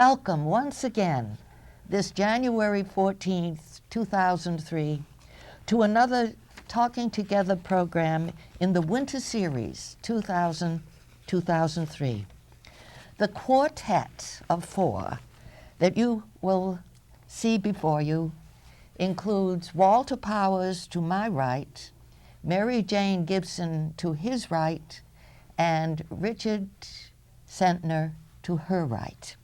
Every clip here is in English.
welcome once again this January 14th, 2003, to another Talking Together program in the winter series 2000-2003. The quartet of four that you will see before you includes Walter Powers to my right, Mary Jane Gibson to his right, and Richard Sentner to her right.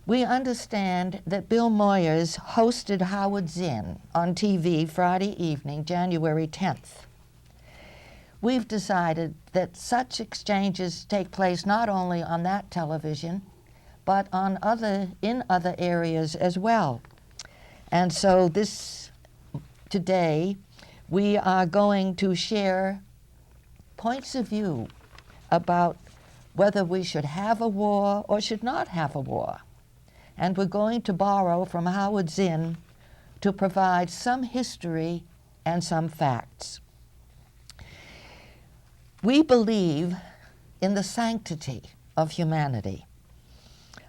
We understand that Bill Moyers hosted Howard Zinn on TV Friday evening, January 10th. We've decided that such exchanges take place not only on that television, but in other areas as well. And so today, we are going to share points of view about whether we should have a war or should not have a war. And we're going to borrow from Howard Zinn to provide some history and some facts. We believe in the sanctity of humanity.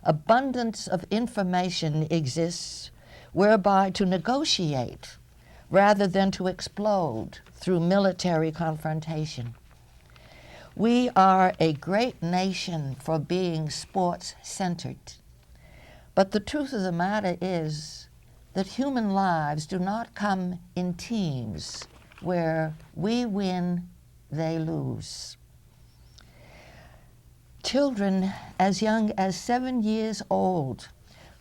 Abundance of information exists whereby to negotiate rather than to explode through military confrontation. We are a great nation for being sports-centered. But the truth of the matter is that human lives do not come in teams where we win, they lose. Children as young as 7 years old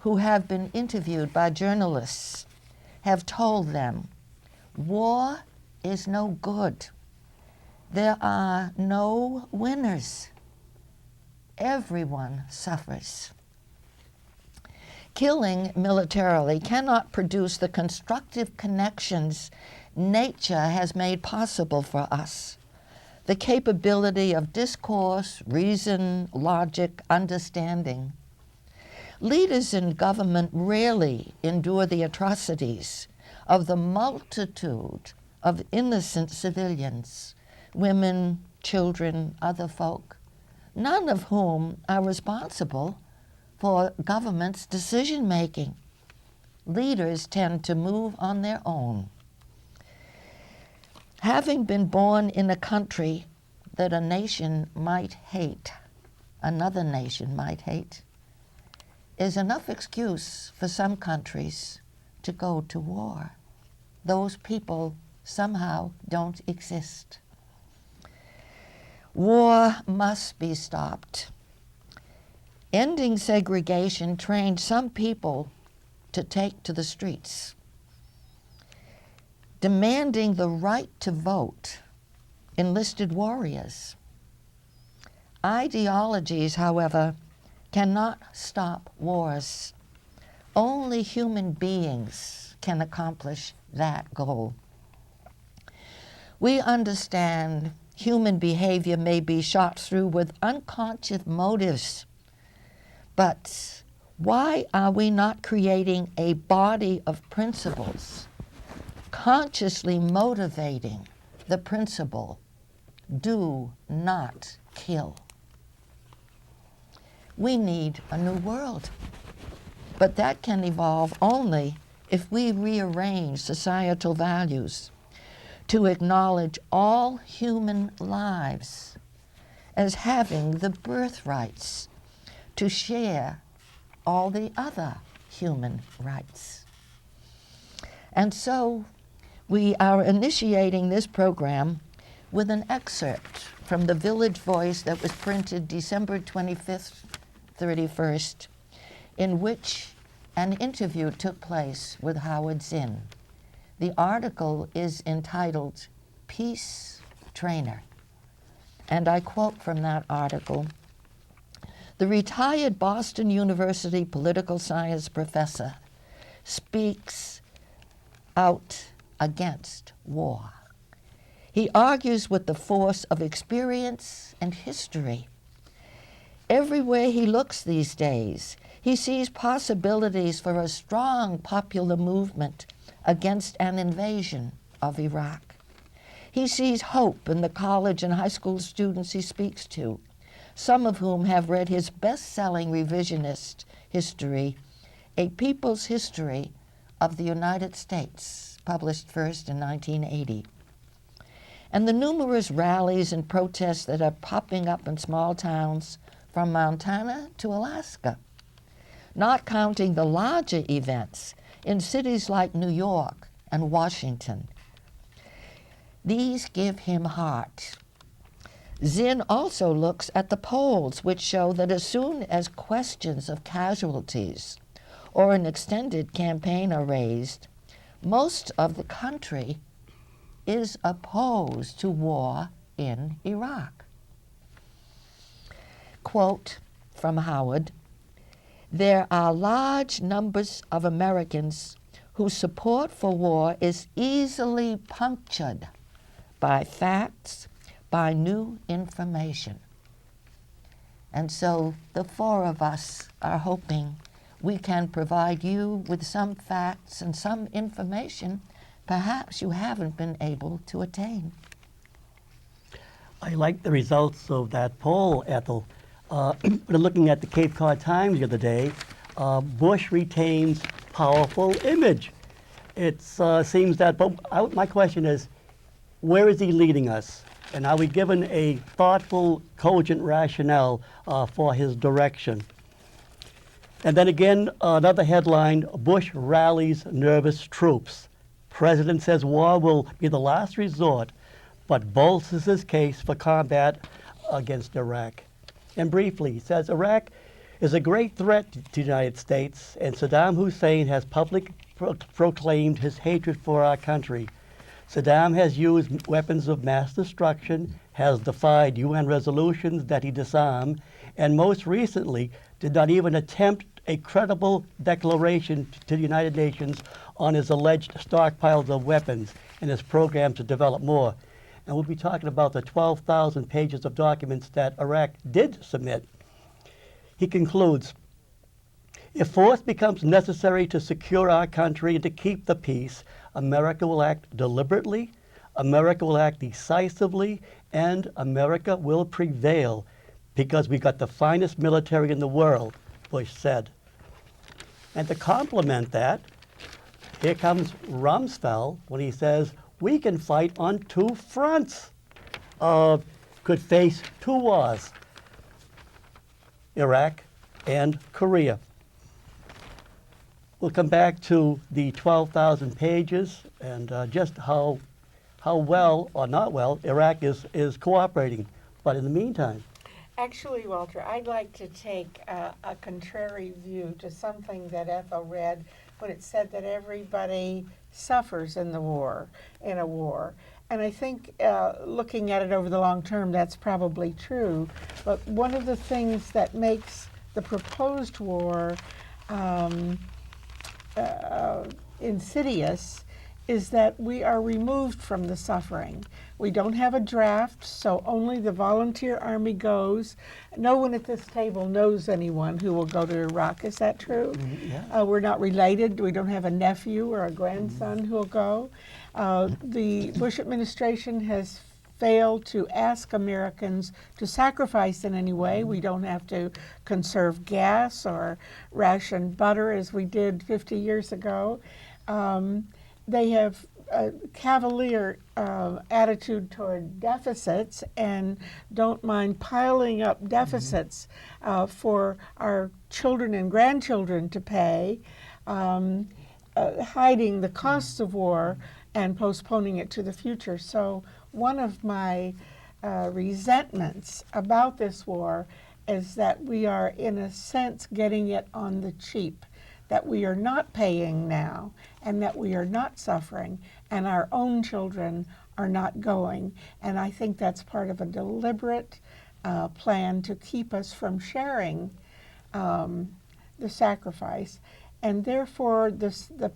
who have been interviewed by journalists have told them, war is no good. There are no winners. Everyone suffers. Killing militarily cannot produce the constructive connections nature has made possible for us. The capability of discourse, reason, logic, understanding. Leaders in government rarely endure the atrocities of the multitude of innocent civilians, women, children, other folk, none of whom are responsible for government's decision-making. Leaders tend to move on their own. Having been born in a country that a nation might hate, another nation might hate, is enough excuse for some countries to go to war. Those people somehow don't exist. War must be stopped. Ending segregation trained some people to take to the streets. Demanding the right to vote enlisted warriors. Ideologies, however, cannot stop wars. Only human beings can accomplish that goal. We understand human behavior may be shot through with unconscious motives. But why are we not creating a body of principles, consciously motivating the principle, do not kill? We need a new world, but that can evolve only if we rearrange societal values to acknowledge all human lives as having the birthrights to share all the other human rights. And so we are initiating this program with an excerpt from the Village Voice that was printed December 25th, 31st, in which an interview took place with Howard Zinn. The article is entitled Peace Trainer. And I quote from that article, "The retired Boston University political science professor speaks out against war. He argues with the force of experience and history. Everywhere he looks these days, he sees possibilities for a strong popular movement against an invasion of Iraq. He sees hope in the college and high school students he speaks to, some of whom have read his best-selling revisionist history, A People's History of the United States, published first in 1980. And the numerous rallies and protests that are popping up in small towns from Montana to Alaska, not counting the larger events in cities like New York and Washington. These give him heart. Zinn also looks at the polls, which show that as soon as questions of casualties or an extended campaign are raised, most of the country is opposed to war in Iraq. Quote from Howard, "There are large numbers of Americans whose support for war is easily punctured by facts, by new information." And so the four of us are hoping we can provide you with some facts and some information perhaps you haven't been able to attain. I like the results of that poll, Ethel. Looking at the Cape Cod Times the other day, Bush retains powerful image. It seems that, but my question is, where is he leading us? And are we given a thoughtful, cogent rationale for his direction? And then again, another headline, Bush rallies nervous troops. President says war will be the last resort, but bolsters his case for combat against Iraq. And briefly, he says Iraq is a great threat to the United States, and Saddam Hussein has publicly proclaimed his hatred for our country. Saddam has used weapons of mass destruction, has defied UN resolutions that he disarmed, and most recently did not even attempt a credible declaration to the United Nations on his alleged stockpiles of weapons and his program to develop more. And we'll be talking about the 12,000 pages of documents that Iraq did submit. He concludes, "If force becomes necessary to secure our country and to keep the peace, America will act deliberately, America will act decisively, and America will prevail because we got the finest military in the world," Bush said. And to complement that, here comes Rumsfeld when he says, "We can fight on two fronts, could face two wars, Iraq and Korea." We'll come back to the 12,000 pages and just how well or not well Iraq is cooperating. But in the meantime, Actually, Walter, I'd like to take a contrary view to something that Ethel read when it said that everybody suffers in a war. And I think looking at it over the long term, that's probably true. But one of the things that makes the proposed war insidious is that we are removed from the suffering. We don't have a draft, so only the volunteer army goes. No one at this table knows anyone who will go to Iraq. Is that true? Yeah. We're not related. We don't have a nephew or a grandson who will go. The Bush administration has failed to ask Americans to sacrifice in any way. We don't have to conserve gas or ration butter as we did 50 years ago. They have a cavalier attitude toward deficits and don't mind piling up deficits for our children and grandchildren to pay, hiding the costs of war and postponing it to the future. So one of my resentments about this war is that we are, in a sense, getting it on the cheap, that we are not paying now and that we are not suffering and our own children are not going. And I think that's part of a deliberate plan to keep us from sharing the sacrifice. And therefore, the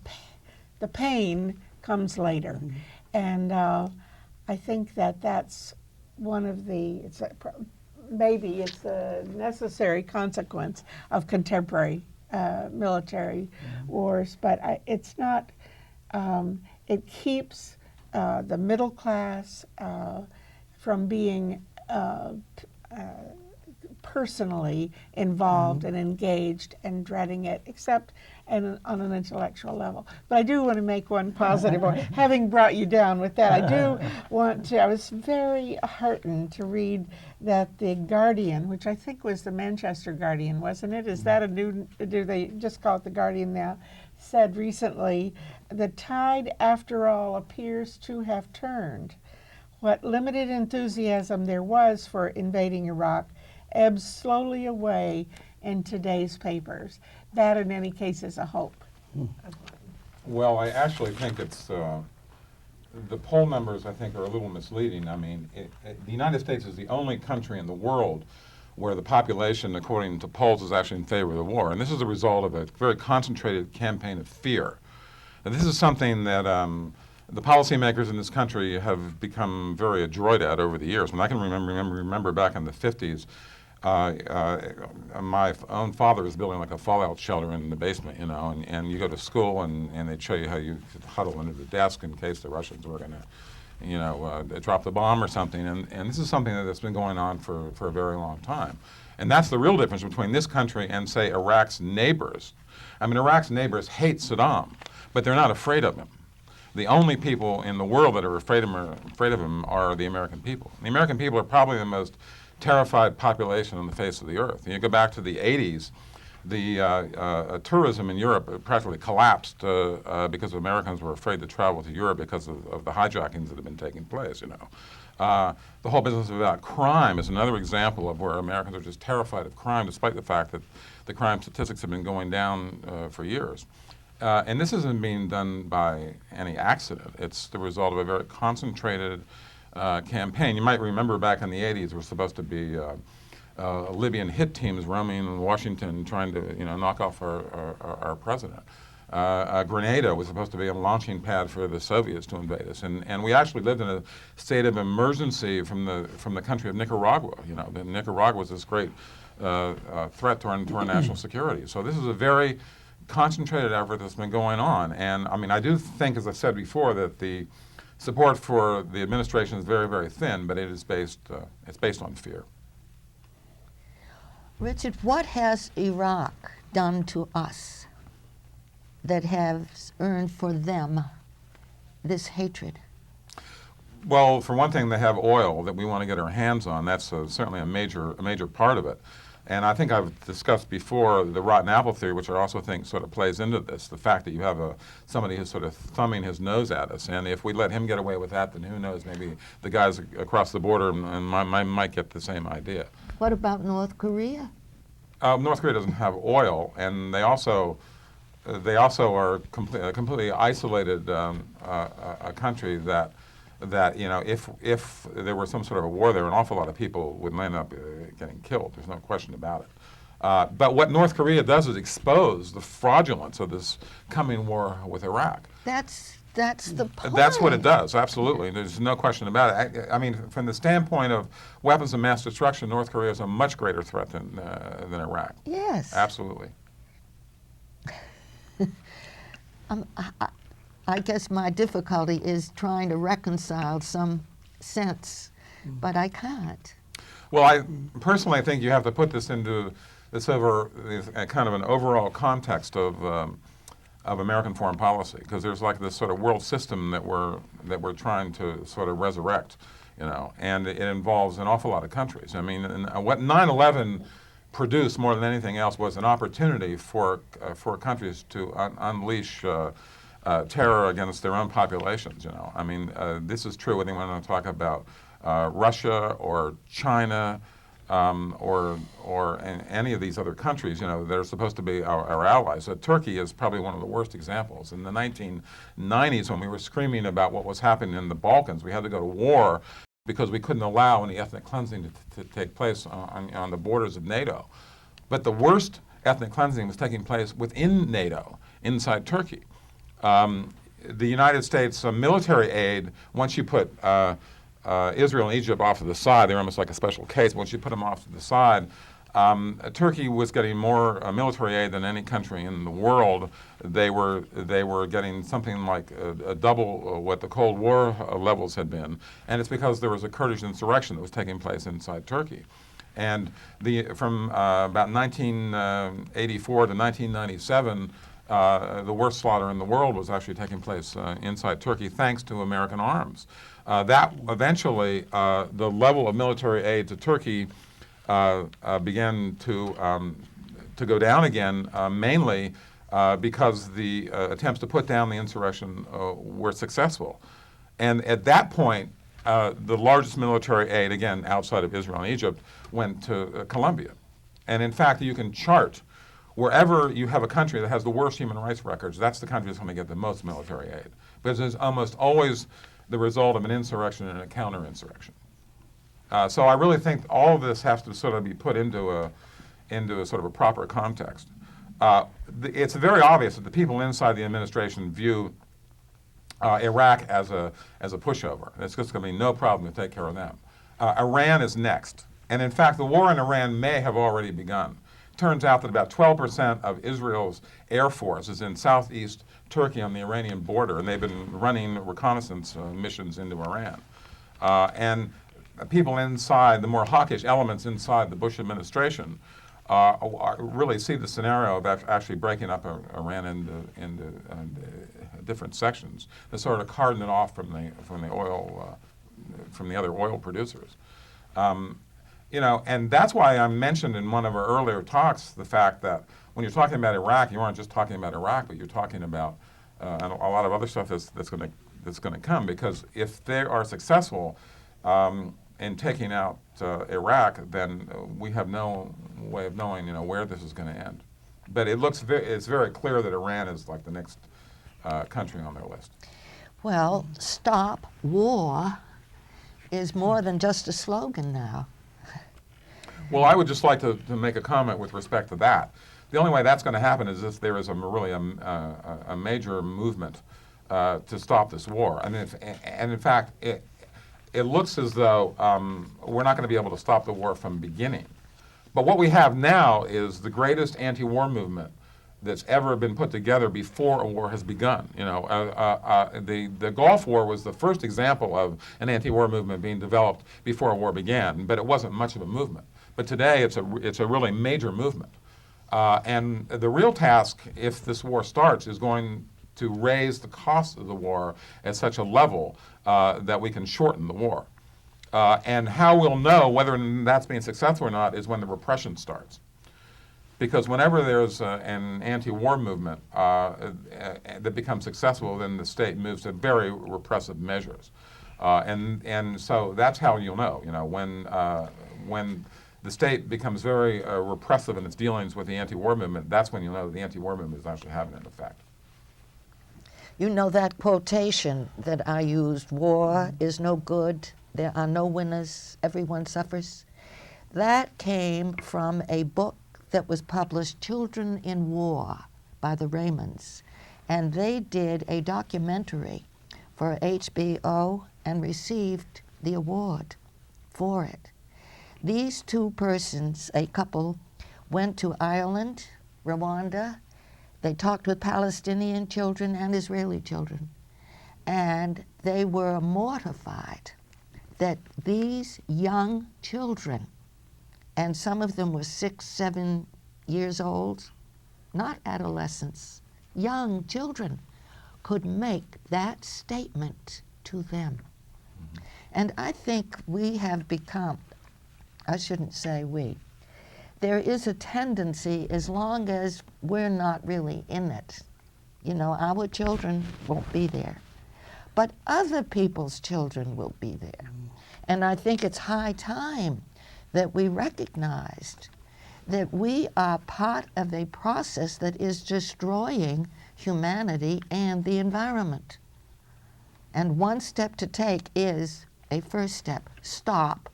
pain comes later. Mm-hmm. And I think that that's one of the, maybe it's a necessary consequence of contemporary military wars, but it's not, it keeps the middle class from being personally involved and engaged and dreading it, except on an intellectual level. But I do want to make one positive point. Having brought you down with that, I do want to, I was very heartened to read that the Guardian, which I think was the Manchester Guardian, wasn't it? Is that a new, do they just call it the Guardian now? Said recently, the tide after all appears to have turned. What limited enthusiasm there was for invading Iraq ebbs slowly away in today's papers. That, in any case, is a hope. Well, I actually think it's, the poll numbers, I think, are a little misleading. I mean, the United States is the only country in the world where the population, according to polls, is actually in favor of the war. And this is a result of a very concentrated campaign of fear. And this is something that the policymakers in this country have become very adroit at over the years. When I can remember back in the 50s, my own father was building like a fallout shelter in the basement, you know, and you go to school and they'd show you how you could huddle under the desk in case the Russians were going to, you know, drop the bomb or something. And this is something that's been going on for a very long time. And that's the real difference between this country and, say, Iraq's neighbors. I mean, Iraq's neighbors hate Saddam, but they're not afraid of him. The only people in the world that are afraid of him are the American people. The American people are probably the most terrified population on the face of the earth. And you go back to the 80s, the tourism in Europe practically collapsed because Americans were afraid to travel to Europe because of the hijackings that have been taking place, you know. The whole business about crime is another example of where Americans are just terrified of crime, despite the fact that the crime statistics have been going down for years. And this isn't being done by any accident. It's the result of a very concentrated campaign. You might remember back in the 80s, there were supposed to be Libyan hit teams roaming in Washington trying to, you know, knock off our president. Grenada was supposed to be a launching pad for the Soviets to invade us, and we actually lived in a state of emergency from the country of Nicaragua. You know, Nicaragua was this great threat to our national security. So this is a very concentrated effort that's been going on, and I mean, I do think, as I said before, that the support for the administration is very, very thin, but it is based on fear. Richard, what has Iraq done to us that has earned for them this hatred? Well, for one thing, they have oil that we want to get our hands on. That's certainly a major part of it. And I think I've discussed before the rotten apple theory, which I also think sort of plays into this, the fact that you have somebody who's sort of thumbing his nose at us. And if we let him get away with that, then who knows, maybe the guys across the border and might get the same idea. What about North Korea? North Korea doesn't have oil, and they also are a completely isolated a country that, you know, if there were some sort of a war there, an awful lot of people would end up getting killed. There's no question about it. But what North Korea does is expose the fraudulence of this coming war with Iraq. That's the point. That's what it does, absolutely. There's no question about it. I mean, from the standpoint of weapons of mass destruction, North Korea is a much greater threat than Iraq. Yes. Absolutely. I guess my difficulty is trying to reconcile some sense, but I can't. Well, I personally think you have to put this into this kind of an overall context of American foreign policy, because there's like this sort of world system that we're trying to sort of resurrect, you know, and it involves an awful lot of countries. I mean, what 9/11 produced more than anything else was an opportunity for countries to unleash terror against their own populations. You know, I mean, this is true whether you want to talk about Russia or China or any of these other countries. You know, they're supposed to be our allies. Turkey is probably one of the worst examples. In the 1990s, when we were screaming about what was happening in the Balkans, we had to go to war because we couldn't allow any ethnic cleansing to take place on the borders of NATO. But the worst ethnic cleansing was taking place within NATO, inside Turkey. The United States military aid, once you put Israel and Egypt off to the side, they're almost like a special case. Once you put them off to the side, Turkey was getting more military aid than any country in the world. They were getting something like a double what the Cold War levels had been, and it's because there was a Kurdish insurrection that was taking place inside Turkey. And from about 1984 to 1997, the worst slaughter in the world was actually taking place inside Turkey, thanks to American arms. That eventually, the level of military aid to Turkey began to go down again, mainly because the attempts to put down the insurrection were successful. And at that point, the largest military aid, again, outside of Israel and Egypt, went to Colombia. And in fact, you can chart wherever you have a country that has the worst human rights records, that's the country that's going to get the most military aid. Because it's almost always the result of an insurrection and a counter-insurrection. So I really think all of this has to sort of be put into a sort of a proper context. It's very obvious that the people inside the administration view Iraq as a pushover. It's just going to be no problem to take care of them. Iran is next. And in fact, the war in Iran may have already begun. Turns out that about 12% of Israel's air force is in southeast Turkey on the Iranian border, and they've been running reconnaissance missions into Iran. And people inside, the more hawkish elements inside the Bush administration, really see the scenario of actually breaking up Iran into different sections to sort of cordon it off from the other oil producers. And that's why I mentioned in one of our earlier talks the fact that when you're talking about Iraq, you aren't just talking about Iraq, but you're talking about a lot of other stuff that's going to come. Because if they are successful in taking out Iraq, then we have no way of knowing, where this is going to end. But it's very clear that Iran is like the next country on their list. Well, stop war is more than just a slogan now. Well, I would just like to make a comment with respect to that. The only way that's going to happen is if there is really a major movement to stop this war. And in fact, it looks as though we're not going to be able to stop the war from beginning. But what we have now is the greatest anti-war movement that's ever been put together before a war has begun. The Gulf War was the first example of an anti-war movement being developed before a war began, but it wasn't much of a movement. But today, it's a really major movement. And the real task, if this war starts, is going to raise the cost of the war at such a level that we can shorten the war. And how we'll know whether that's being successful or not is when the repression starts. Because whenever there's an anti-war movement that becomes successful, then the state moves to very repressive measures. And so that's how you'll know, when the state becomes very repressive in its dealings with the anti-war movement, that's when you know the anti-war movement is actually having an effect. You know that quotation that I used, war is no good, there are no winners, everyone suffers? That came from a book that was published, Children in War, by the Raymonds. And they did a documentary for HBO and received the award for it. These two persons, a couple, went to Ireland, Rwanda. They talked with Palestinian children and Israeli children. And they were mortified that these young children, and some of them were 6, 7 years old, not adolescents, young children, could make that statement to them. Mm-hmm. And I think we have become, I shouldn't say we, there is a tendency, as long as we're not really in it, our children won't be there, but other people's children will be there. And I think it's high time that we recognized that we are part of a process that is destroying humanity and the environment. And one step to take is a first step: stop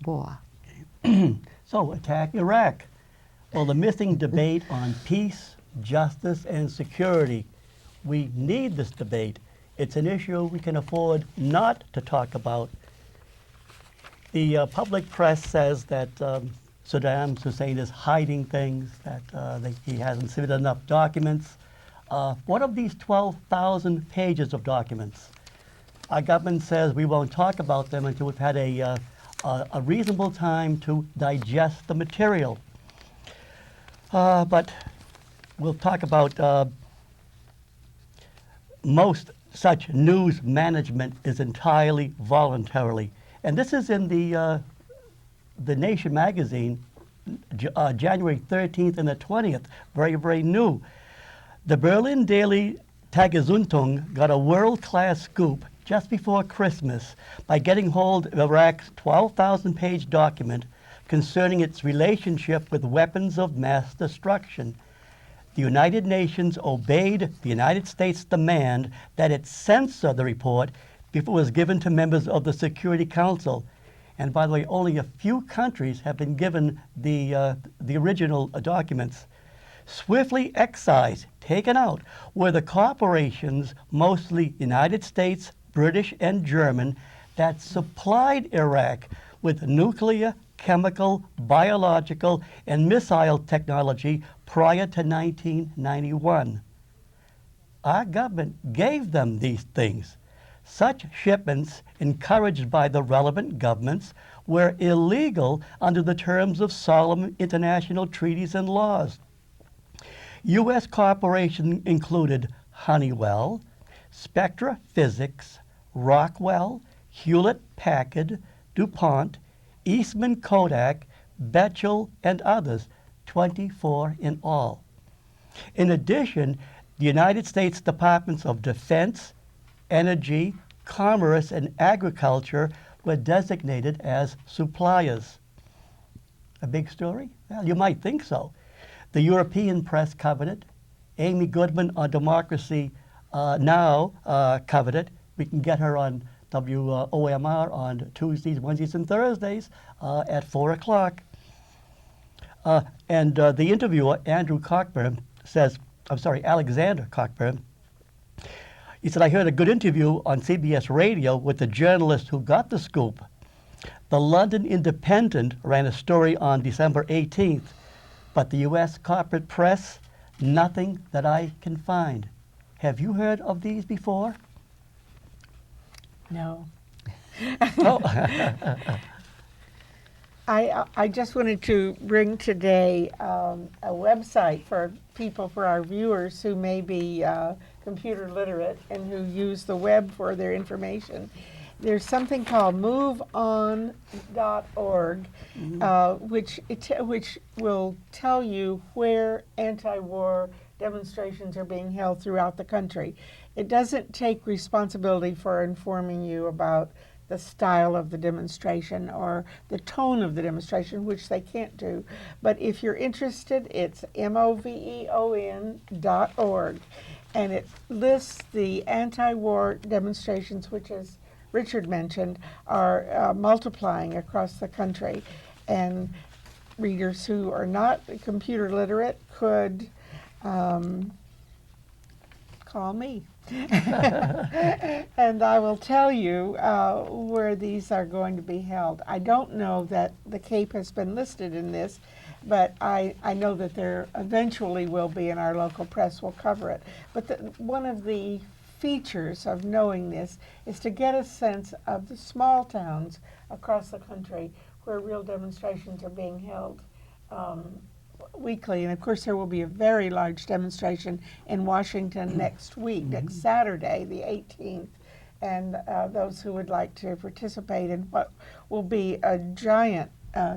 war. So, attack Iraq. Well, the missing debate on peace, justice, and security. We need this debate. It's an issue we can afford not to talk about. The public press says that Saddam Hussein is hiding things, that he hasn't submitted enough documents. What of these 12,000 pages of documents? Our government says we won't talk about them until we've had a a reasonable time to digest the material. But we'll talk about most such news management is entirely voluntarily. And this is in the Nation magazine, January 13th and the 20th, very, very new. The Berlin Daily Tageszeitung got a world-class scoop just before Christmas by getting hold of Iraq's 12,000-page document concerning its relationship with weapons of mass destruction. The United Nations obeyed the United States' demand that it censor the report before it was given to members of the Security Council. And by the way, only a few countries have been given the original documents. Swiftly excised, taken out, were the corporations, mostly United States, British, and German, that supplied Iraq with nuclear, chemical, biological, and missile technology prior to 1991. Our government gave them these things. Such shipments, encouraged by the relevant governments, were illegal under the terms of solemn international treaties and laws. U.S. corporations included Honeywell, Spectra Physics, Rockwell, Hewlett-Packard, DuPont, Eastman Kodak, Bechtel, and others, 24 in all. In addition, the United States Departments of Defense, Energy, Commerce, and Agriculture were designated as suppliers. A big story? Well, you might think so. The European Press covered it. Amy Goodman on Democracy Now! Covered it. We can get her on WOMR on Tuesdays, Wednesdays, and Thursdays at 4 o'clock. And the interviewer, Alexander Cockburn, he said, I heard a good interview on CBS Radio with the journalist who got the scoop. The London Independent ran a story on December 18th, but the U.S. corporate press, nothing that I can find. Have you heard of these before? No. Oh. I just wanted to bring today a website for people, for our viewers who may be computer literate and who use the web for their information. There's something called moveon.org, which will tell you where anti-war demonstrations are being held throughout the country. It doesn't take responsibility for informing you about the style of the demonstration or the tone of the demonstration, which they can't do. But if you're interested, it's moveon.org, and it lists the anti-war demonstrations, which, as Richard mentioned, are multiplying across the country. And readers who are not computer literate could call me. And I will tell you where these are going to be held. I don't know that the Cape has been listed in this, but I know that there eventually will be, and our local press will cover it. But one of the features of knowing this is to get a sense of the small towns across the country where real demonstrations are being held weekly. And of course there will be a very large demonstration in Washington next week, next Saturday, the 18th. And those who would like to participate in what will be a giant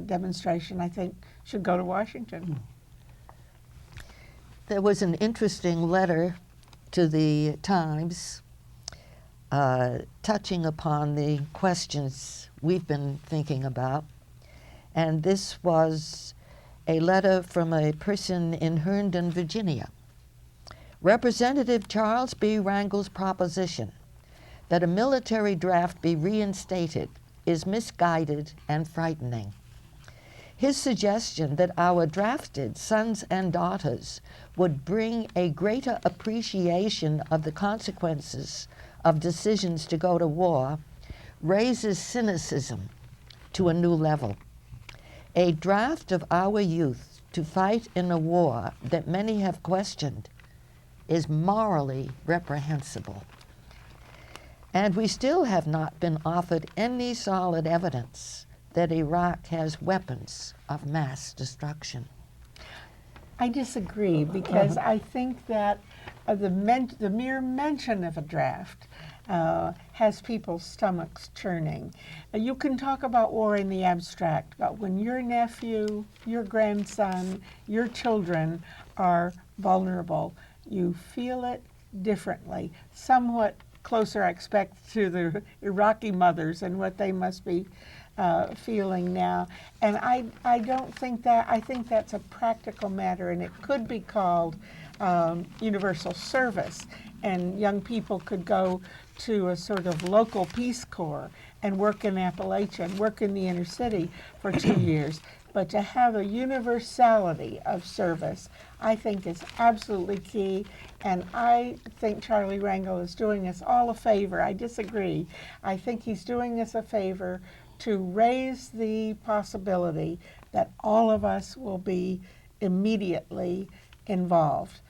demonstration, I think, should go to Washington. There was an interesting letter to the Times touching upon the questions we've been thinking about. And this was a letter from a person in Herndon, Virginia. Representative Charles B. Rangel's proposition that a military draft be reinstated is misguided and frightening. His suggestion that our drafted sons and daughters would bring a greater appreciation of the consequences of decisions to go to war raises cynicism to a new level. A draft of our youth to fight in a war that many have questioned is morally reprehensible. And we still have not been offered any solid evidence that Iraq has weapons of mass destruction. I disagree because I think that the mere mention of a draft has people's stomachs churning. You can talk about war in the abstract, but when your nephew, your grandson, your children are vulnerable, you feel it differently, somewhat closer, I expect, to the Iraqi mothers and what they must be feeling now. And I don't think that, I think that's a practical matter, and it could be called universal service. And young people could go to a sort of local Peace Corps and work in Appalachia and work in the inner city for 2 years. But to have a universality of service, I think is absolutely key. And I think Charlie Rangel is doing us all a favor. I disagree. I think he's doing us a favor to raise the possibility that all of us will be immediately involved.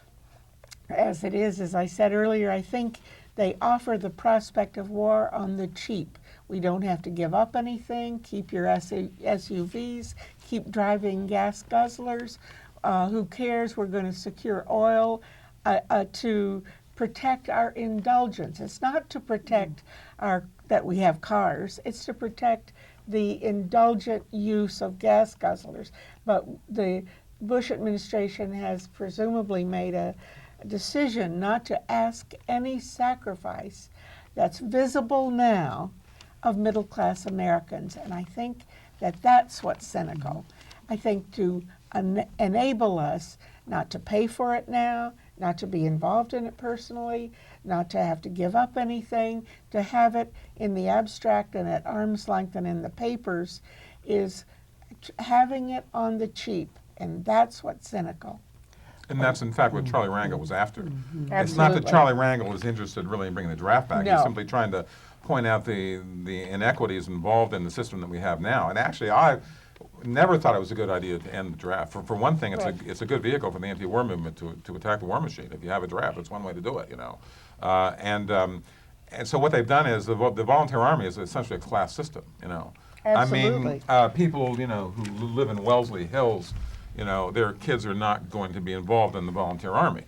As it is, as I said earlier, I think they offer the prospect of war on the cheap. We don't have to give up anything, keep your SUVs, keep driving gas guzzlers. Who cares? We're going to secure oil to protect our indulgence. It's not to protect that we have cars. It's to protect the indulgent use of gas guzzlers. But the Bush administration has presumably made a decision not to ask any sacrifice that's visible now of middle-class Americans. And I think that that's what's cynical. I think to enable us not to pay for it now, not to be involved in it personally, not to have to give up anything, to have it in the abstract and at arm's length and in the papers, is having it on the cheap. And that's what's cynical. And that's, in fact, what Charlie Rangel was after. Absolutely. It's not that Charlie Rangel was interested really in bringing the draft back. No. He's simply trying to point out the inequities involved in the system that we have now. And actually, I never thought it was a good idea to end the draft. For one thing, it's a good vehicle for the anti-war movement to attack the war machine. If you have a draft, it's one way to do it, you know. And so what they've done is the volunteer army is essentially a class system, you know. Absolutely. I mean, people, you know, who live in Wellesley Hills, you know, their kids are not going to be involved in the volunteer army.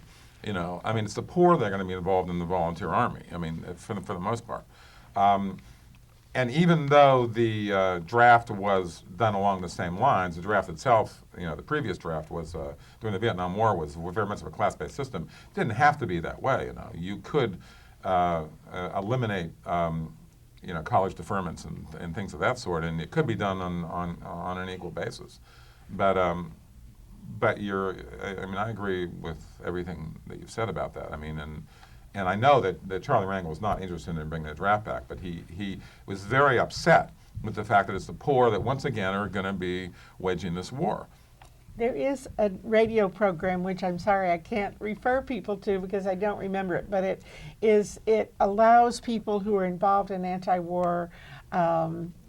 You know, I mean, it's the poor that are going to be involved in the volunteer army. I mean, for the most part. And even though the draft was done along the same lines, the draft itself, you know, the previous draft was during the Vietnam War was very much of a class-based system. It didn't have to be that way. You know, you could eliminate, you know, college deferments and things of that sort, and it could be done on an equal basis. But I mean, I agree with everything that you've said about that. I mean, and I know that Charlie Rangel was not interested in bringing the draft back, but he was very upset with the fact that it's the poor that once again are going to be waging this war. There is a radio program, which I'm sorry I can't refer people to because I don't remember it, but it allows people who are involved in anti-war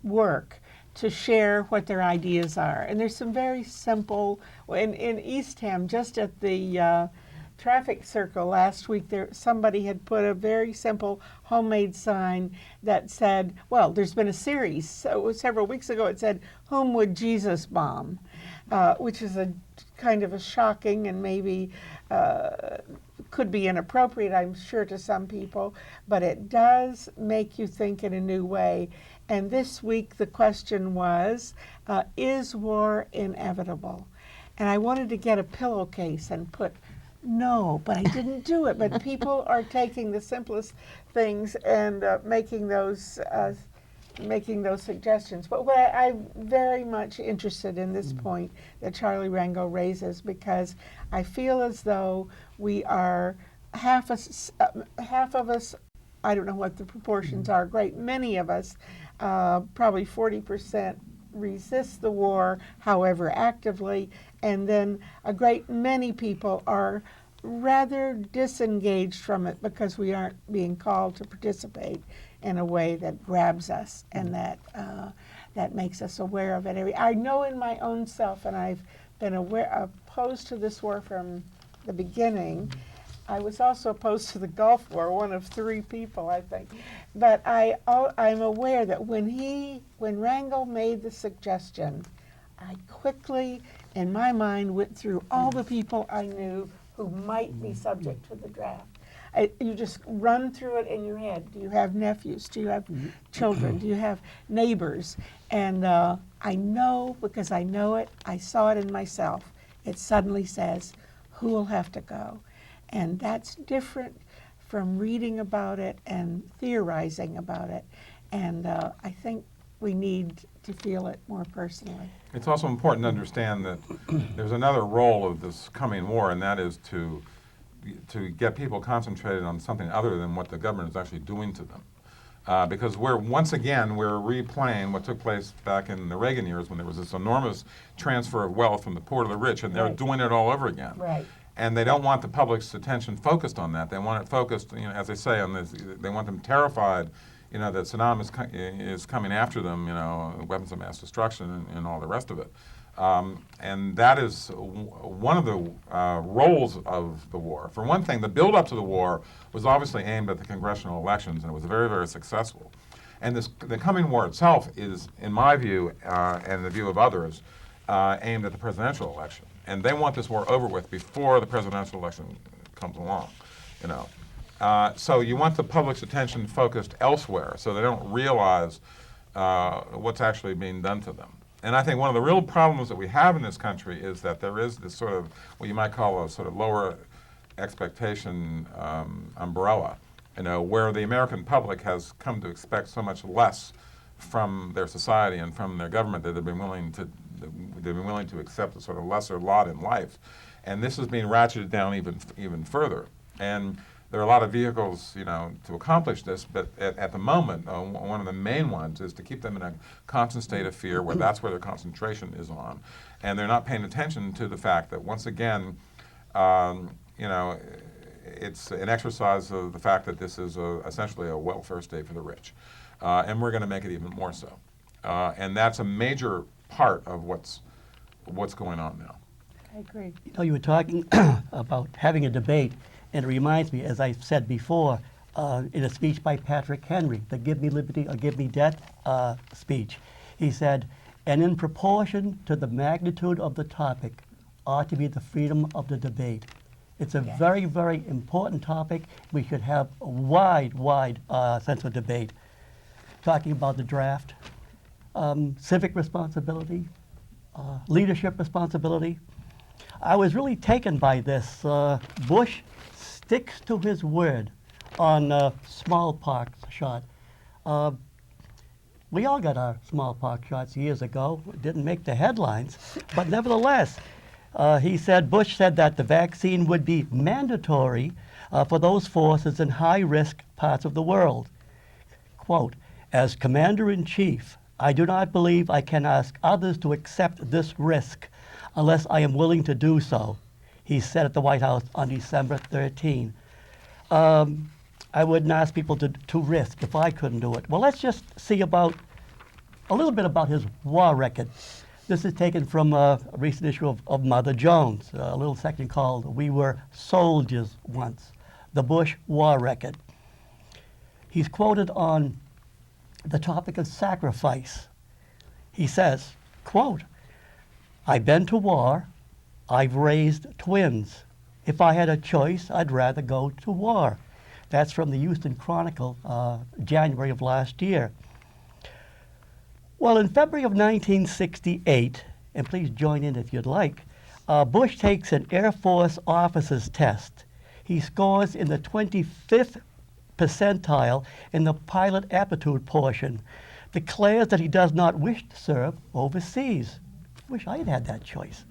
work to share what their ideas are. And there's some very simple, in Eastham, just at the traffic circle last week, somebody had put a very simple homemade sign that said, well, there's been a series, so several weeks ago it said, "Whom would Jesus bomb?" Which is a kind of a shocking and maybe could be inappropriate, I'm sure, to some people, but it does make you think in a new way. And this week the question was, is war inevitable? And I wanted to get a pillowcase and put no, but I didn't do it. But people are taking the simplest things and making those suggestions. But I'm very much interested in this point that Charlie Rangel raises, because I feel as though we are half of us. I don't know what the proportions are. Great many of us, probably 40%, resist the war, however actively, and then a great many people are rather disengaged from it because we aren't being called to participate in a way that grabs us and that makes us aware of it. I know in my own self, and I've been opposed to this war from the beginning, I was also opposed to the Gulf War, one of 3 people, I think. But I'm aware that when Rangel made the suggestion, I quickly, in my mind, went through all the people I knew who might be subject to the draft. You just run through it in your head. Do you have nephews? Do you have children? Do you have neighbors? And I know, because I know it, I saw it in myself. It suddenly says, who will have to go? And that's different from reading about it and theorizing about it. And I think we need to feel it more personally. It's also important to understand that there's another role of this coming war, and that is to get people concentrated on something other than what the government is actually doing to them. Because once again, we're replaying what took place back in the Reagan years when there was this enormous transfer of wealth from the poor to the rich, and they're doing it all over again. Right. And they don't want the public's attention focused on that. They want it focused, as they say, on this. They want them terrified, that Saddam is coming after them, weapons of mass destruction and all the rest of it. And that is one of the roles of the war. For one thing, the build-up to the war was obviously aimed at the congressional elections, and it was very, very successful. And the coming war itself is, in my view, and the view of others, aimed at the presidential election. And they want this war over with before the presidential election comes along, So you want the public's attention focused elsewhere so they don't realize what's actually being done to them. And I think one of the real problems that we have in this country is that there is this sort of, what you might call a sort of lower expectation umbrella, where the American public has come to expect so much less from their society and from their government that they've been willing to accept a sort of lesser lot in life. And this is being ratcheted down even further. And there are a lot of vehicles, to accomplish this, but at the moment, one of the main ones is to keep them in a constant state of fear, where that's where their concentration is on. And they're not paying attention to the fact that, once again, it's an exercise of the fact that this is essentially a welfare state for the rich. And we're going to make it even more so. And that's a major part of what's going on now. I agree. You were talking about having a debate, and it reminds me, as I said before, in a speech by Patrick Henry, the Give Me Liberty or Give Me Death speech, he said, and in proportion to the magnitude of the topic ought to be the freedom of the debate. It's a very, very important topic. We should have a wide sense of debate. Talking about the draft, civic responsibility, leadership responsibility. I was really taken by this. Bush sticks to his word on smallpox shot. We all got our smallpox shots years ago. It didn't make the headlines, but nevertheless, Bush said that the vaccine would be mandatory for those forces in high-risk parts of the world. Quote, as Commander-in-Chief, I do not believe I can ask others to accept this risk unless I am willing to do so, he said at the White House on December 13. I wouldn't ask people to risk if I couldn't do it. Well, let's just see a little bit about his war record. This is taken from a recent issue of Mother Jones, a little section called We Were Soldiers Once, the Bush War Record. He's quoted on the topic of sacrifice. He says, quote, I've been to war, I've raised twins. If I had a choice, I'd rather go to war. That's from the Houston Chronicle, January of last year. Well, in February of 1968, and please join in if you'd like, Bush takes an Air Force officer's test. He scores in the 25th percentile in the pilot aptitude portion, declares that he does not wish to serve overseas. Wish I had had that choice.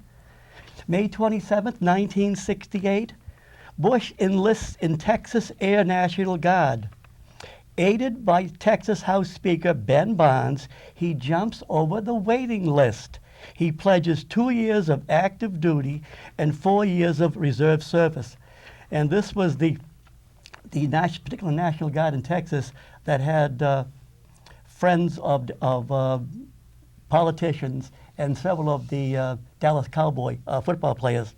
May 27th, 1968, Bush enlists in Texas Air National Guard. Aided by Texas House Speaker Ben Barnes, he jumps over the waiting list. He pledges 2 years of active duty and 4 years of reserve service. And this was the particular National Guard in Texas that had friends of politicians and several of the Dallas Cowboy football players.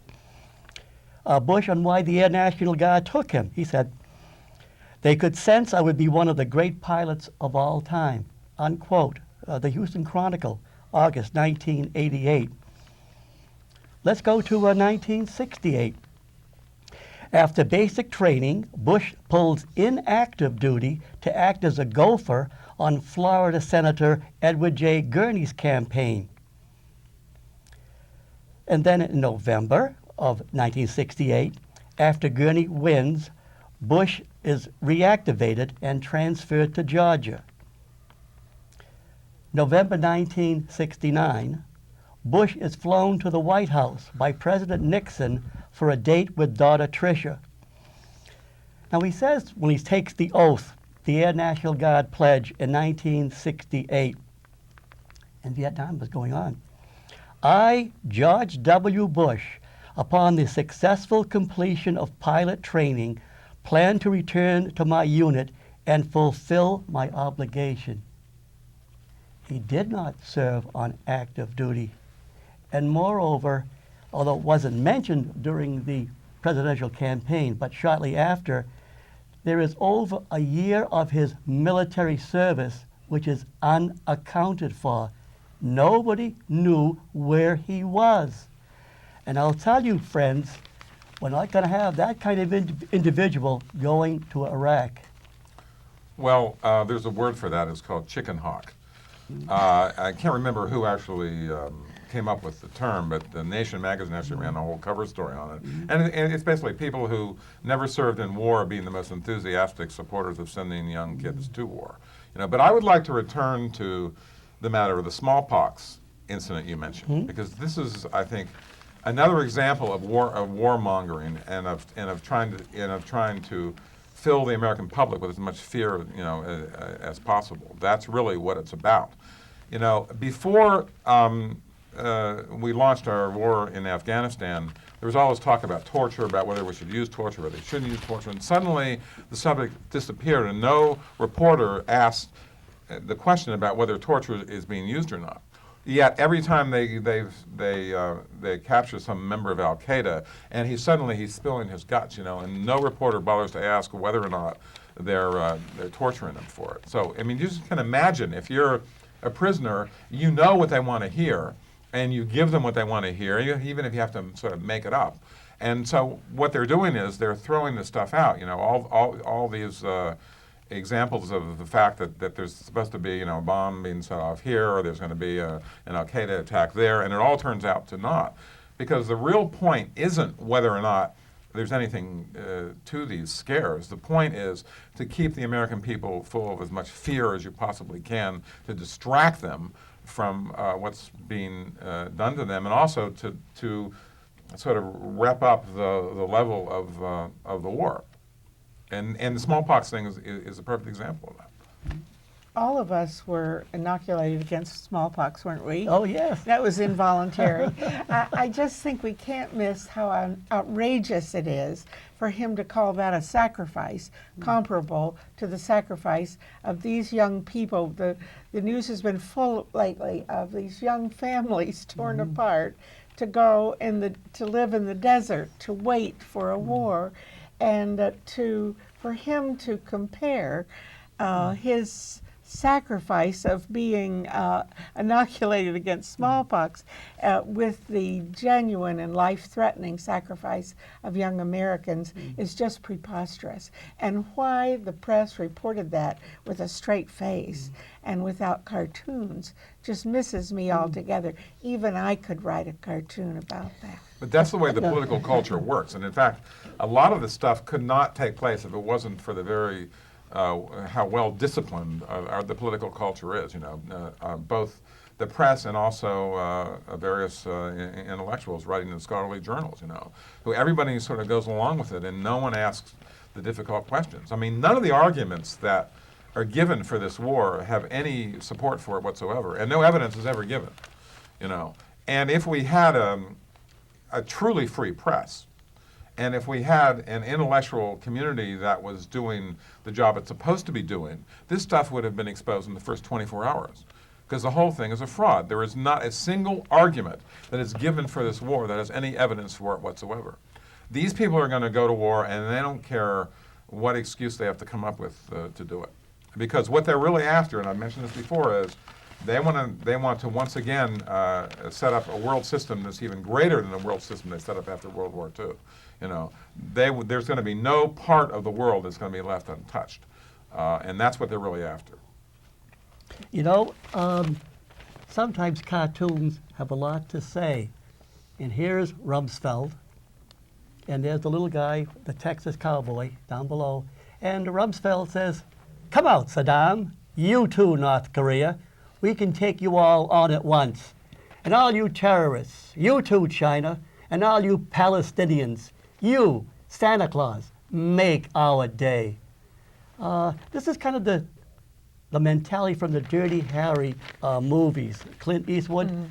Bush on why the Air National Guard took him. He said, "They could sense I would be one of the great pilots of all time," unquote. The Houston Chronicle, August 1988. Let's go to 1968. After basic training, Bush pulls in active duty to act as a gopher on Florida Senator Edward J. Gurney's campaign. And then in November of 1968, after Gurney wins, Bush is reactivated and transferred to Georgia. November 1969, Bush is flown to the White House by President Nixon for a date with daughter Tricia. Now he says when he takes the oath, the Air National Guard pledge in 1968, and Vietnam was going on, "I, George W. Bush, upon the successful completion of pilot training, plan to return to my unit and fulfill my obligation." He did not serve on active duty. And moreover, although it wasn't mentioned during the presidential campaign, but shortly after, there is over a year of his military service which is unaccounted for. Nobody knew where he was. And I'll tell you, friends, we're not going to have that kind of individual going to Iraq. Well, there's a word for that. It's called chicken hawk. I can't remember who actually came up with the term, but the Nation magazine actually ran a whole cover story on it. And it's basically people who never served in war being the most enthusiastic supporters of sending young kids to war. But I would like to return to the matter of the smallpox incident you mentioned, because this is, I think, another example of warmongering and of trying to fill the American public with as much fear, as possible. That's really what it's about. Before we launched our war in Afghanistan, there was always talk about torture, about whether we should use torture, whether they shouldn't use torture, and suddenly the subject disappeared, and no reporter asked the question about whether torture is being used or not. Yet every time they capture some member of Al Qaeda, and he's spilling his guts, and no reporter bothers to ask whether or not they're torturing him for it. So I mean, you just can imagine if you're a prisoner, you know what they want to hear, and you give them what they want to hear, even if you have to sort of make it up. And so what they're doing is they're throwing this stuff out. All these examples of the fact that there's supposed to be, a bomb being set off here, or there's going to be an Al-Qaeda attack there, and it all turns out to not. Because the real point isn't whether or not there's anything to these scares. The point is to keep the American people full of as much fear as you possibly can, to distract them from what's being done to them, and also to sort of rep up the level of the war. And the smallpox thing is a perfect example of that. All of us were inoculated against smallpox, weren't we? Oh, yes. That was involuntary. I just think we can't miss how outrageous it is for him to call that a sacrifice comparable to the sacrifice of these young people. The news has been full lately of these young families torn apart to go to live in the desert, to wait for a war, and for him to compare his sacrifice of being inoculated against smallpox with the genuine and life-threatening sacrifice of young Americans is just preposterous. And why the press reported that with a straight face and without cartoons just misses me altogether. Even I could write a cartoon about that. But that's the way the political culture works. And in fact, a lot of this stuff could not take place if it wasn't for the very how well disciplined the political culture is. Both the press and also various intellectuals writing in scholarly journals. Who everybody sort of goes along with it, and no one asks the difficult questions. I mean, none of the arguments that are given for this war have any support for it whatsoever, and no evidence is ever given. And if we had a truly free press, and if we had an intellectual community that was doing the job it's supposed to be doing, this stuff would have been exposed in the first 24 hours. Because the whole thing is a fraud. There is not a single argument that is given for this war that has any evidence for it whatsoever. These people are going to go to war, and they don't care what excuse they have to come up with to do it. Because what they're really after, and I've mentioned this before, is they want to once again set up a world system that's even greater than the world system they set up after World War II. You know, there's going to be no part of the world that's going to be left untouched, and that's what they're really after. You know, sometimes cartoons have a lot to say. And here's Rumsfeld, and there's the little guy, the Texas cowboy, down below. And Rumsfeld says, "Come out, Saddam. You too, North Korea. We can take you all on at once. And all you terrorists, you too, China, and all you Palestinians, you, Santa Claus, make our day." This is kind of the mentality from the Dirty Harry movies, Clint Eastwood.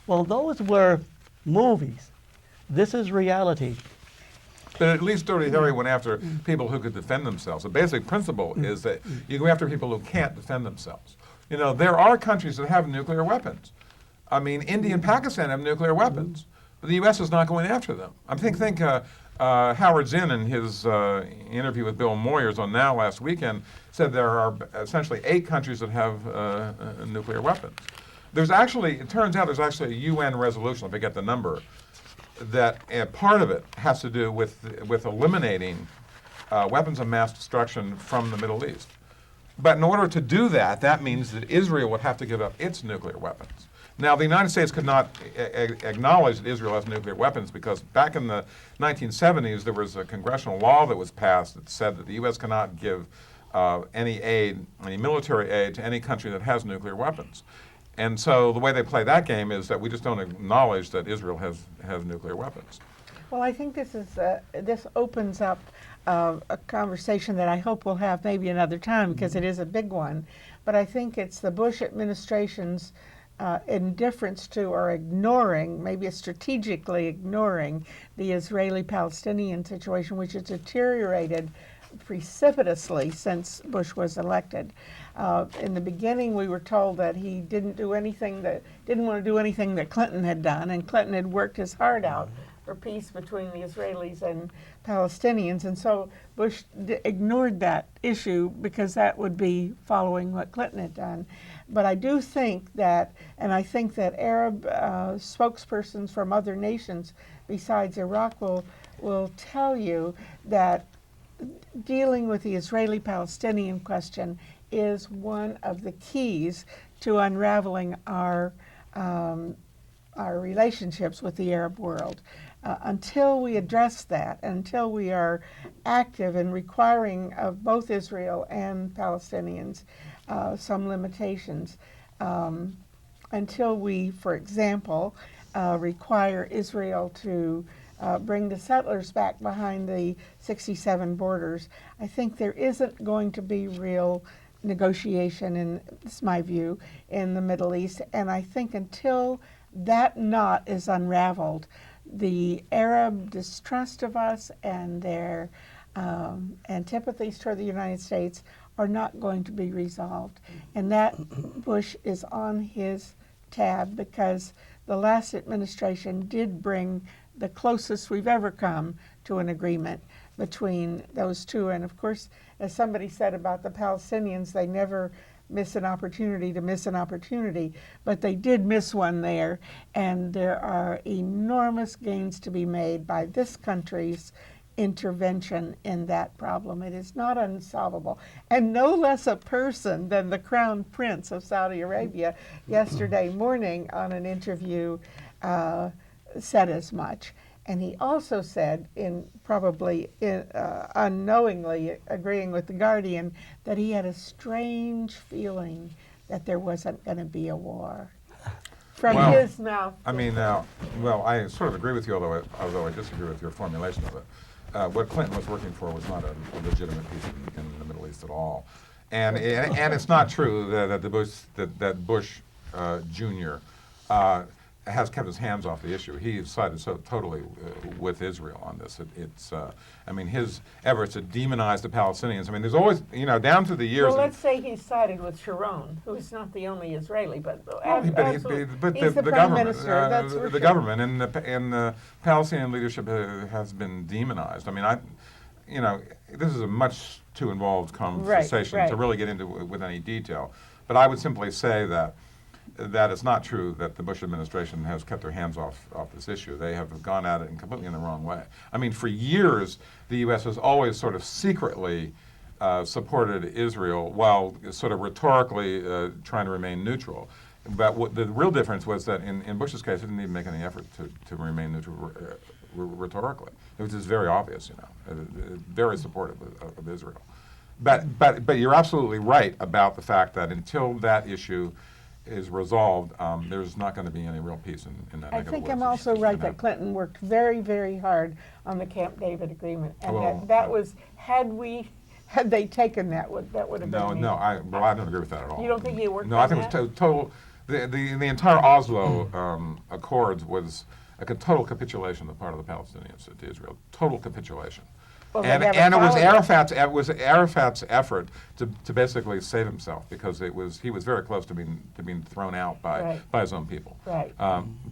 Well, those were movies. This is reality. But at least Dirty Harry went after people who could defend themselves. The basic principle is that you go after people who can't defend themselves. You know, there are countries that have nuclear weapons. I mean, India and Pakistan have nuclear weapons, but the U.S. is not going after them. I think Howard Zinn, in his interview with Bill Moyers on Now last weekend, said there are essentially 8 countries that have nuclear weapons. It turns out there's actually a UN resolution, if I get the number, that part of it has to do with eliminating weapons of mass destruction from the Middle East. But in order to do that, that means that Israel would have to give up its nuclear weapons. Now, the United States could not acknowledge that Israel has nuclear weapons because back in the 1970s, there was a congressional law that was passed that said that the U.S. cannot give any military aid to any country that has nuclear weapons. And so the way they play that game is that we just don't acknowledge that Israel has nuclear weapons. Well, I think this opens up a conversation that I hope we'll have maybe another time because it is a big one. But I think it's the Bush administration's indifference to or ignoring, maybe strategically ignoring, the Israeli-Palestinian situation, which has deteriorated precipitously since Bush was elected. In the beginning, we were told that he didn't want to do anything that Clinton had done, and Clinton had worked his heart out for peace between the Israelis and Palestinians, and so Bush ignored that issue because that would be following what Clinton had done. But I do think that, and I think that Arab spokespersons from other nations besides Iraq will tell you that dealing with the Israeli-Palestinian question is one of the keys to unraveling our relationships with the Arab world. Until we address that, until we are active in requiring of both Israel and Palestinians some limitations, until we, for example, require Israel to bring the settlers back behind the 67 borders, I think there isn't going to be real negotiation, and it's my view, in the Middle East. And I think until that knot is unraveled, the Arab distrust of us and their antipathies toward the United States are not going to be resolved. And that Bush is on his tab because the last administration did bring the closest we've ever come to an agreement between those two. And of course, as somebody said about the Palestinians, they never miss an opportunity to miss an opportunity, but they did miss one there. And there are enormous gains to be made by this country's intervention in that problem. It is not unsolvable. And no less a person than the Crown Prince of Saudi Arabia yesterday morning on an interview said as much. And he also said, probably unknowingly agreeing with The Guardian, that he had a strange feeling that there wasn't going to be a war. From his mouth. I mean, I sort of agree with you, although I disagree with your formulation of it. What Clinton was working for was not a legitimate peace in the Middle East at all. And it's not true that Bush Jr. has kept his hands off the issue. He sided so totally with Israel on this. I mean, his efforts to demonize the Palestinians. I mean, there's always, down through the years. Well, let's say he sided with Sharon, who is not the only Israeli, but he's the the prime government, minister. That's for the sure. government and the Palestinian leadership has been demonized. I mean, this is a much too involved conversation Right. to really get into with any detail. But I would simply say that it's not true that the Bush administration has kept their hands off this issue. They have gone at it completely in the wrong way. I mean, for years, the U.S. has always sort of secretly supported Israel while sort of rhetorically trying to remain neutral. But the real difference was that in Bush's case, it didn't even make any effort to remain neutral rhetorically. It was just very obvious, very supportive of Israel. But you're absolutely right about the fact that until that issue is resolved, there's not going to be any real peace in that. I think I'm also right that Clinton worked very, very hard on the Camp David agreement, and that was had they taken that would have been amazing. I don't agree with that at all. You don't think he worked? No, on I think that? it was total. The entire Oslo Accords was a total capitulation on the part of the Palestinians to Israel. Total capitulation. Well, And it was Arafat's effort to basically save himself, because he was very close to being thrown out by his own people. Right.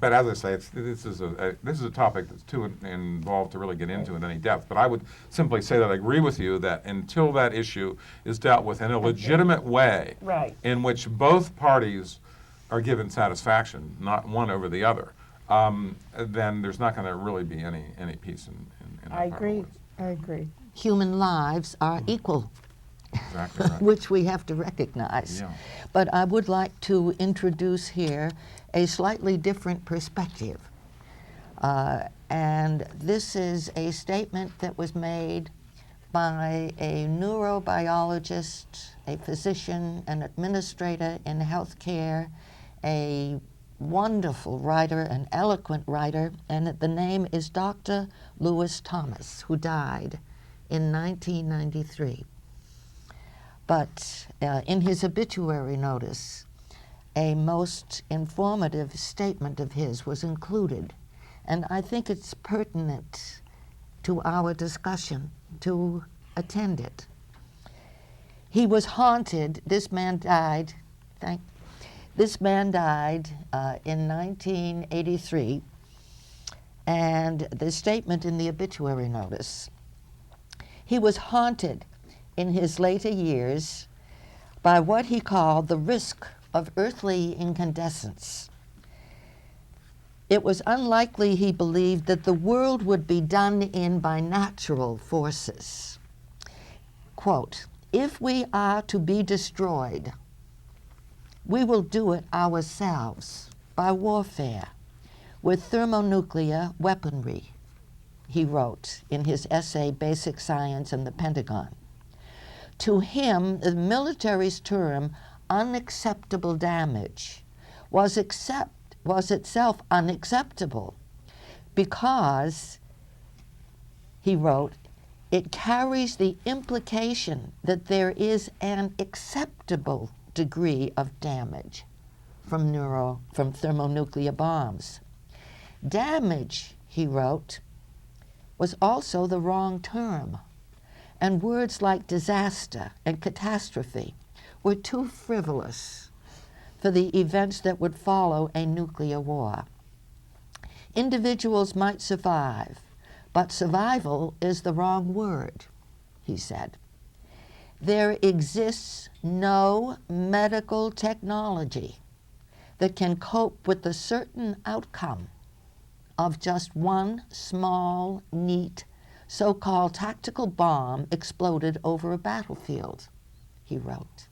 But as I say, this is a topic that's too involved to really get into in any depth. But I would simply say that I agree with you that until that issue is dealt with in a legitimate way, in which both parties are given satisfaction, not one over the other, then there's not going to really be any peace in that part of the world. I agree. Human lives are equal, Exactly right. which we have to recognize. Yeah. But I would like to introduce here a slightly different perspective. And this is a statement that was made by a neurobiologist, a physician, an administrator in healthcare, a wonderful writer, an eloquent writer, and the name is Dr. Lewis Thomas, who died in 1993. But in his obituary notice, a most informative statement of his was included, and I think it's pertinent to our discussion to attend it. He was haunted. This man died in 1983, and the statement in the obituary notice, he was haunted in his later years by what he called the risk of earthly incandescence. It was unlikely, he believed, that the world would be done in by natural forces. Quote, "If we are to be destroyed, we will do it ourselves by warfare with thermonuclear weaponry," he wrote in his essay, Basic Science and the Pentagon. To him, the military's term, unacceptable damage, was itself unacceptable because, he wrote, it carries the implication that there is an acceptable degree of damage from thermonuclear bombs. Damage, he wrote, was also the wrong term, and words like disaster and catastrophe were too frivolous for the events that would follow a nuclear war. Individuals might survive, but survival is the wrong word, he said. There exists no medical technology that can cope with the certain outcome of just one small, neat, so-called tactical bomb exploded over a battlefield, he wrote.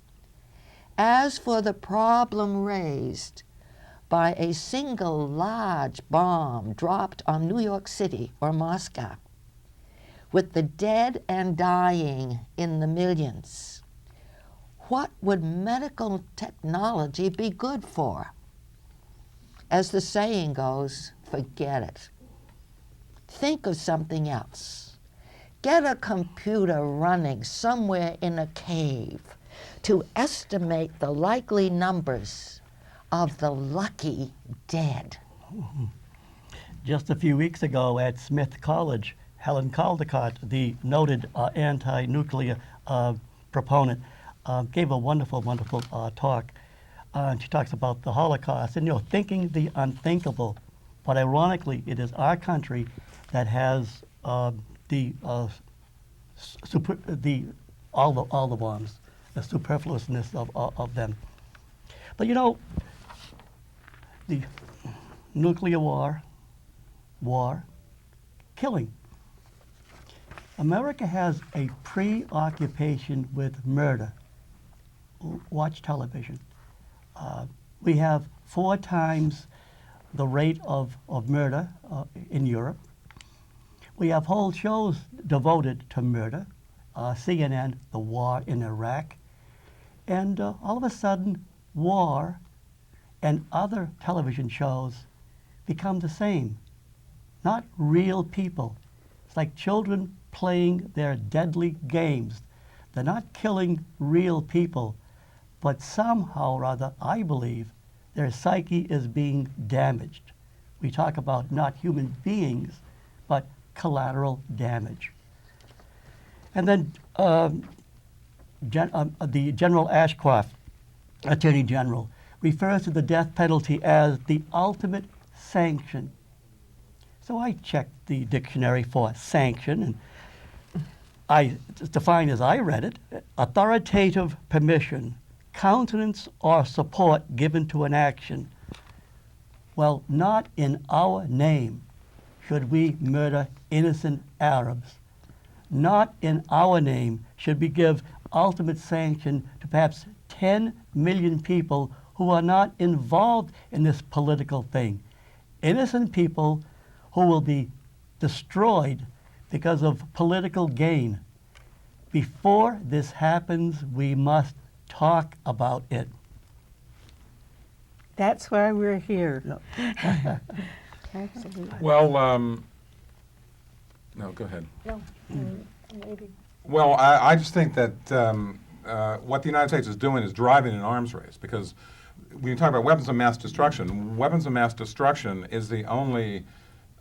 As for the problem raised by a single large bomb dropped on New York City or Moscow, with the dead and dying in the millions, what would medical technology be good for? As the saying goes, forget it. Think of something else. Get a computer running somewhere in a cave to estimate the likely numbers of the lucky dead. Just a few weeks ago at Smith College, Helen-Caldicott, the noted anti-nuclear proponent, gave a wonderful, wonderful talk. She talks about the Holocaust and, thinking the unthinkable. But ironically, it is our country that has all the bombs, the superfluousness of them. But the nuclear war, killing. America has a preoccupation with murder. Watch television. We have 4 times the rate of murder in Europe. We have whole shows devoted to murder. CNN, the war in Iraq. And all of a sudden, war and other television shows become the same. Not real people. It's like children playing their deadly games. They're not killing real people, but somehow or other, I believe, their psyche is being damaged. We talk about not human beings, but collateral damage. And then the General Ashcroft, Attorney General, refers to the death penalty as the ultimate sanction. So I checked the dictionary for sanction, and it's defined as I read it: authoritative permission, countenance or support given to an action. Well, not in our name should we murder innocent Arabs. Not in our name should we give ultimate sanction to perhaps 10 million people who are not involved in this political thing. Innocent people who will be destroyed because of political gain. Before this happens, we must talk about it. That's why we're here. Absolutely. Well, no, go ahead. No, maybe. Well, I just think that what the United States is doing is driving an arms race, because when you talk about weapons of mass destruction is the only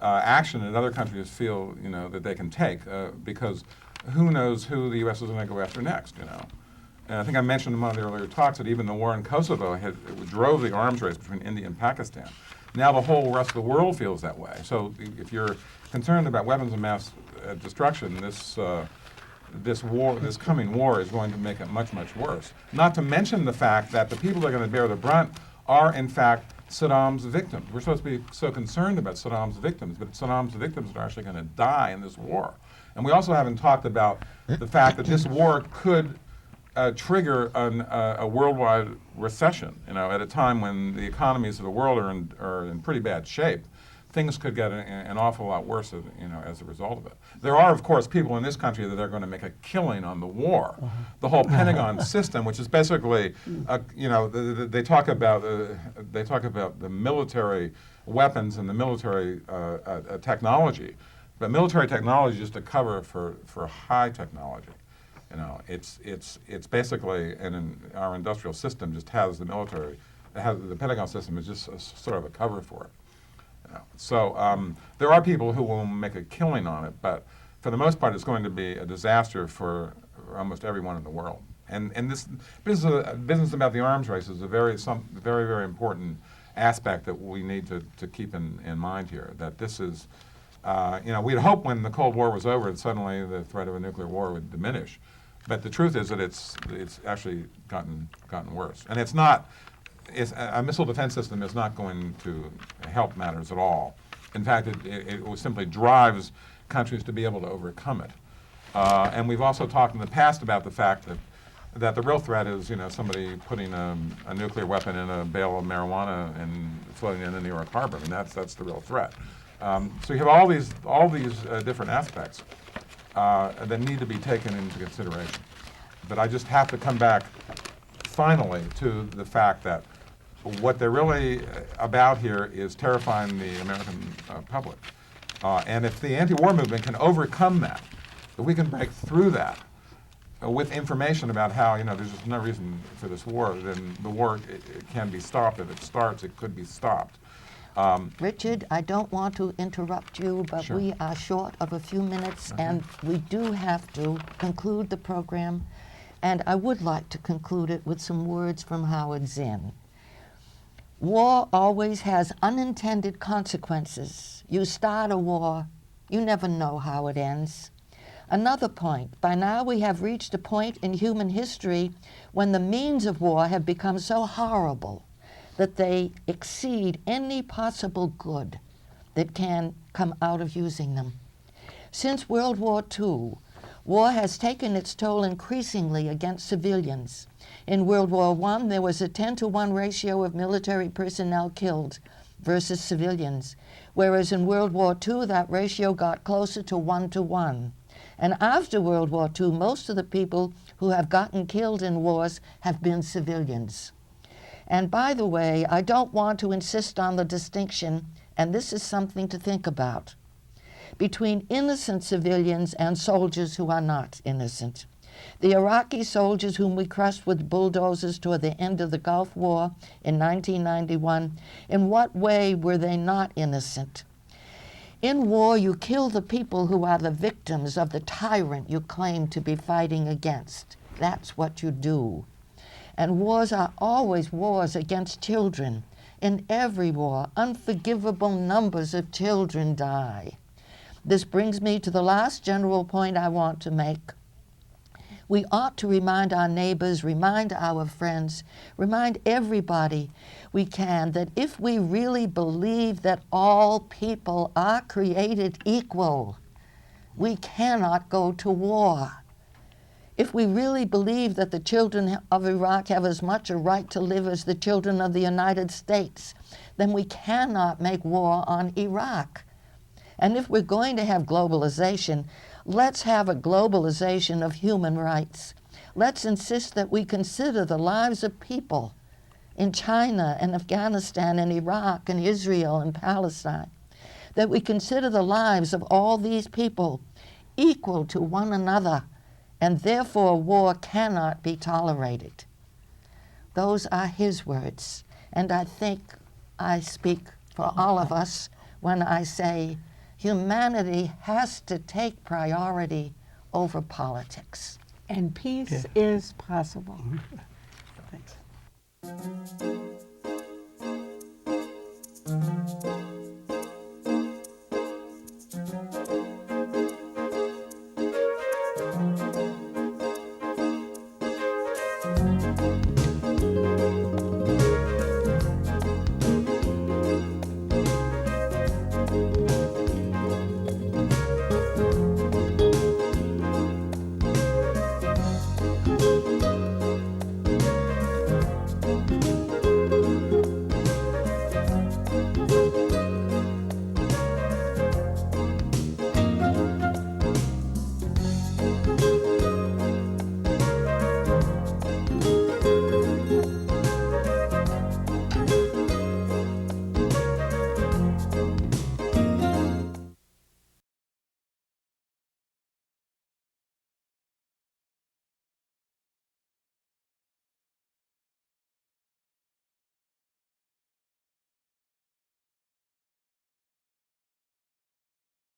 action that other countries feel that they can take, because who knows who the U.S. is going to go after next, And I think I mentioned in one of the earlier talks that even the war in Kosovo drove the arms race between India and Pakistan. Now the whole rest of the world feels that way. So if you're concerned about weapons of mass destruction, this coming war is going to make it much, much worse. Not to mention the fact that the people that are going to bear the brunt are, in fact, Saddam's victims. We're supposed to be so concerned about Saddam's victims, but Saddam's victims are actually going to die in this war. And we also haven't talked about the fact that this war could trigger a worldwide recession. At a time when the economies of the world are in pretty bad shape. Things could get an awful lot worse, as a result of it. There are, of course, people in this country that are going to make a killing on the war. The whole Pentagon system, which is basically, they talk about the military weapons and the military technology, but military technology is just a cover for high technology. It's basically, and our industrial system just has the military. The Pentagon system is just sort of a cover for it. So there are people who will make a killing on it, but for the most part, it's going to be a disaster for almost everyone in the world. And this business about the arms race is a very, very important aspect that we need to keep in mind here. That this is, we'd hope when the Cold War was over that suddenly the threat of a nuclear war would diminish, but the truth is that it's actually gotten worse, and it's not. A missile defense system is not going to help matters at all. In fact, it simply drives countries to be able to overcome it. And we've also talked in the past about the fact that the real threat is, somebody putting a nuclear weapon in a bale of marijuana and floating in the New York Harbor. I mean, that's the real threat. So you have all these different aspects that need to be taken into consideration. But I just have to come back finally to the fact that what they're really about here is terrifying the American public. And if the anti-war movement can overcome that, if we can break through that with information about how, there's just no reason for this war, then the war it can be stopped. If it starts, it could be stopped. Richard, I don't want to interrupt you, but Sure. we are short of a few minutes, and we do have to conclude the program. And I would like to conclude it with some words from Howard Zinn. War always has unintended consequences. You start a war, you never know how it ends. Another point, by now we have reached a point in human history when the means of war have become so horrible that they exceed any possible good that can come out of using them. Since World War II, war has taken its toll increasingly against civilians. In World War I, there was a 10-to-1 ratio of military personnel killed versus civilians, whereas in World War II, that ratio got closer to 1-to-1. And after World War II, most of the people who have gotten killed in wars have been civilians. And by the way, I don't want to insist on the distinction, and this is something to think about, between innocent civilians and soldiers who are not innocent. The Iraqi soldiers whom we crushed with bulldozers toward the end of the Gulf War in 1991, in what way were they not innocent? In war, you kill the people who are the victims of the tyrant you claim to be fighting against. That's what you do. And wars are always wars against children. In every war, unforgivable numbers of children die. This brings me to the last general point I want to make. We ought to remind our neighbors, remind our friends, remind everybody we can that if we really believe that all people are created equal, we cannot go to war. If we really believe that the children of Iraq have as much a right to live as the children of the United States, then we cannot make war on Iraq. And if we're going to have globalization, let's have a globalization of human rights. Let's insist that we consider the lives of people in China and Afghanistan and Iraq and Israel and Palestine, that we consider the lives of all these people equal to one another, and therefore war cannot be tolerated. Those are his words, and I think I speak for all of us when I say humanity has to take priority over politics. And peace is possible. Thanks.